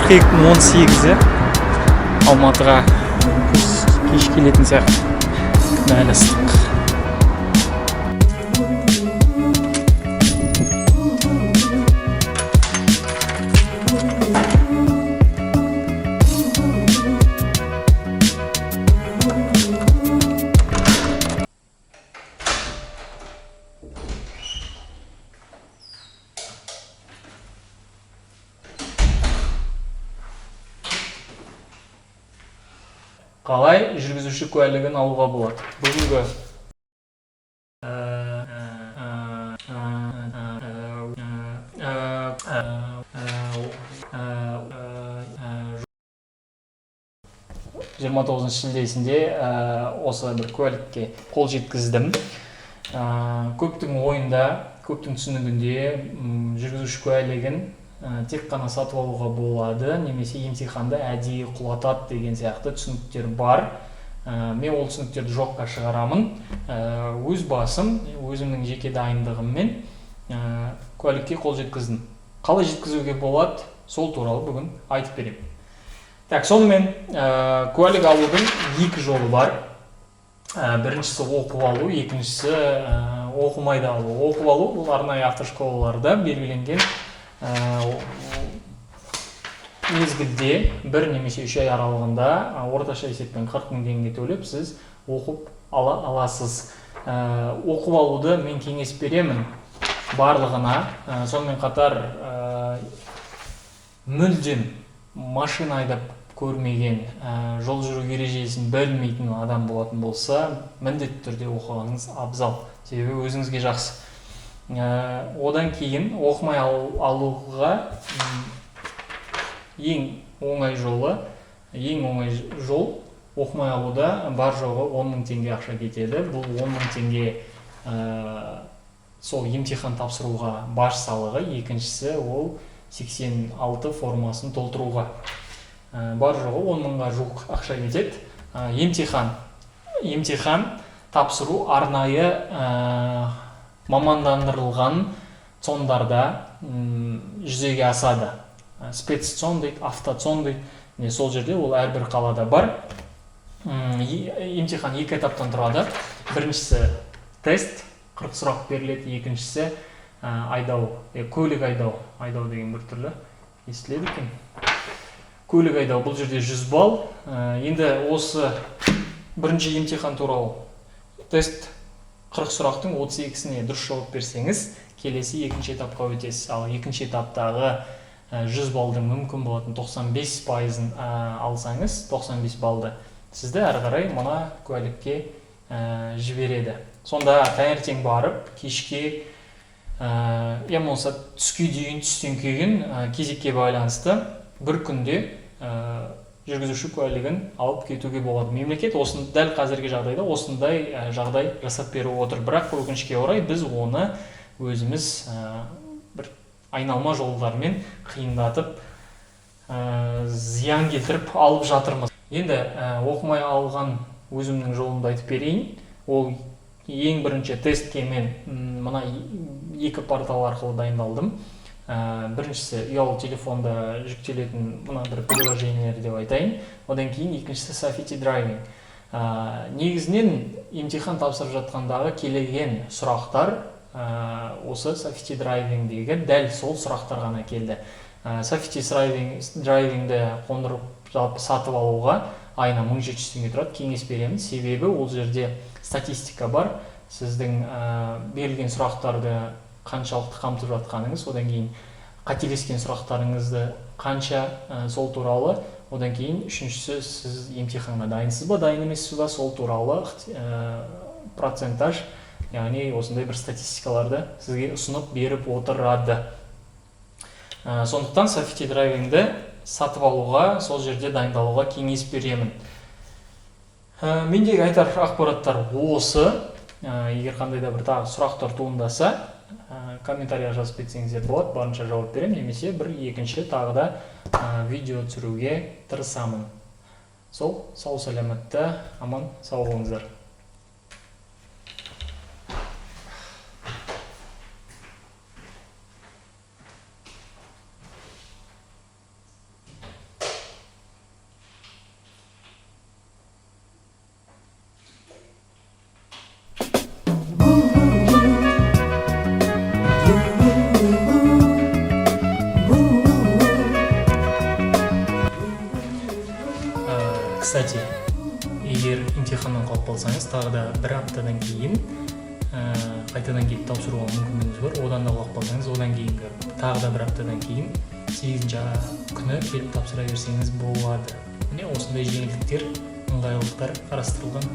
қыркүйектің 18-і Алматыға кеш келетін сияқты. Әлі ыстық. Қалай жүргізуші куәлігін алуға болады? Бүгінгі жиырма 29 шілдесінде осы бір куәлікке қол жеткіздім. Көптің ойында, көптің түсінігінде жүргізуші куәлігін тек қана сатып алуға болады, немесе емтиханда әдейі құлатады деген сияқты түсініктер бар. Мен ол түсініктерді жоққа шығарамын. Өз басым, өзімнің жеке дайындығыммен куәлікке қол жеткіздім. Қалай жеткізуге болады, сол туралы бүгін айтып беремін. Сонымен куәлік алудың екі жолы бар. Біріншісі оқып алу, екіншісі оқымай да алу. Оқып алу бұл арнайы автошколаларда белгіленген мезгілде бір немесе 3 ай аралығында орташа есеппен 40 000 теңге төлеп сіз оқып аласыз. Оқып алуды мен кеңес беремін барлығына. Сонымен қатар мүлдем машина айдап көрмеген, жол жүру ережесін білмейтін адам болатын болса, міндетті түрде оқығаныңыз абзал. Себебі өзіңізге жақсы. Одан кейін оқымай алуға ең оңай жол оқымай алуда бар жоғы 10 000 теңге ақша кетеді. Бұл 10 000 теңге сол емтихан тапсыруға баж салығы, екіншісі ол 86 формасын толтыруға. Бар жоғы 10 000-ға жуық ақша кетеді. Емтихан тапсыру арнайы мамандандырылған цондарда жүзеге асады. Спеццон дейді, автоцон дейді. Сол жерде ол әрбір қалада бар. Емтихан 2 этаптан тұрады. Біріншісі тест, 40 сұрақ беріледі. Екіншісі айдау, көлік айдау. Айдау деген бір түрлі естіледі екен. Көлік айдау, бұл жерде 100 балл. Енді осы бірінші емтихан туралы тест 40 сұрақтың 32-сіне дұрыс жауап берсеңіз, келесі екінші этапқа өтесіз. Ал екінші этаптағы 100 балдың мүмкін болатын 95%-ын алсаңыз, 95 балды сізді әрі қарай мына куәлікке жібереді. Сонда таңертең барып, кешке болса түске дейін, түстен кейін кезекке байланысты бір күнде жүргізуші куәлігін алып кетуге болады. Мемлекет дәл қазіргі жағдайда осындай жағдай жасап беріп отыр. Бірақ өкінішке орай біз оны өзіміз бір айналма жолдармен қиындатып, зиян келтіріп алып жатырмыз. Енді оқымай алған өзімнің жолымды айтып берейін. Ол ең бірінші тестке мен мына 2 портал арқылы дайындалдым. Біріншісі ұялы телефонда жүктелетін мына бір приложениелер деп айтайын. Одан кейін екіншісі Safety Driving. Негізінен емтихан тапсырып жатқандағы келген сұрақтар осы Safety Driving'дегі дәл сол сұрақтар ғана келді. Safety Driving'ді қондырып сатып алуға айына 1700 теңге тұрады. Кеңес беремін, себебі ол жерде статистика бар. Сіздің берілген сұрақтарды қаншалықты қамтып жатқаныңыз, одан кейін қателескен сұрақтарыңызды қанша, сол туралы. Одан кейін үшіншісі, сіз емтиханға дайынсыз ба, дайын емессіз ба, сол туралы процентаж, яғни осындай бір статистикаларды сізге ұсынып беріп отырады. Сондықтан Safety Driving'ді сатып алуға, сол жерде дайындалуға кеңес беремін. Мендегі айтар ақпараттар осы. Егер қандай да бір тағы сұрақтар туындаса, комментария жазып кетсеңіздер болады, барынша жауап беремін, немесе бір екінші тағы да видео түсіруге тырысамын. Сау сәлематта, аман сау болыңыздар. Кстати, егер имтиханнан қалып қалсаңыз, тағы да бір аптадан кейін қайтадан келіп тапсыруға мүмкіндігіңіз бар. Одан да қалып қалсаңыз, одан кейінгі тағы да бір аптадан кейін 8-ші күні келіп тапсыра берсеңіз болады. Міне осындай жеңілдіктер, ыңғайлылықтар қарастырылған.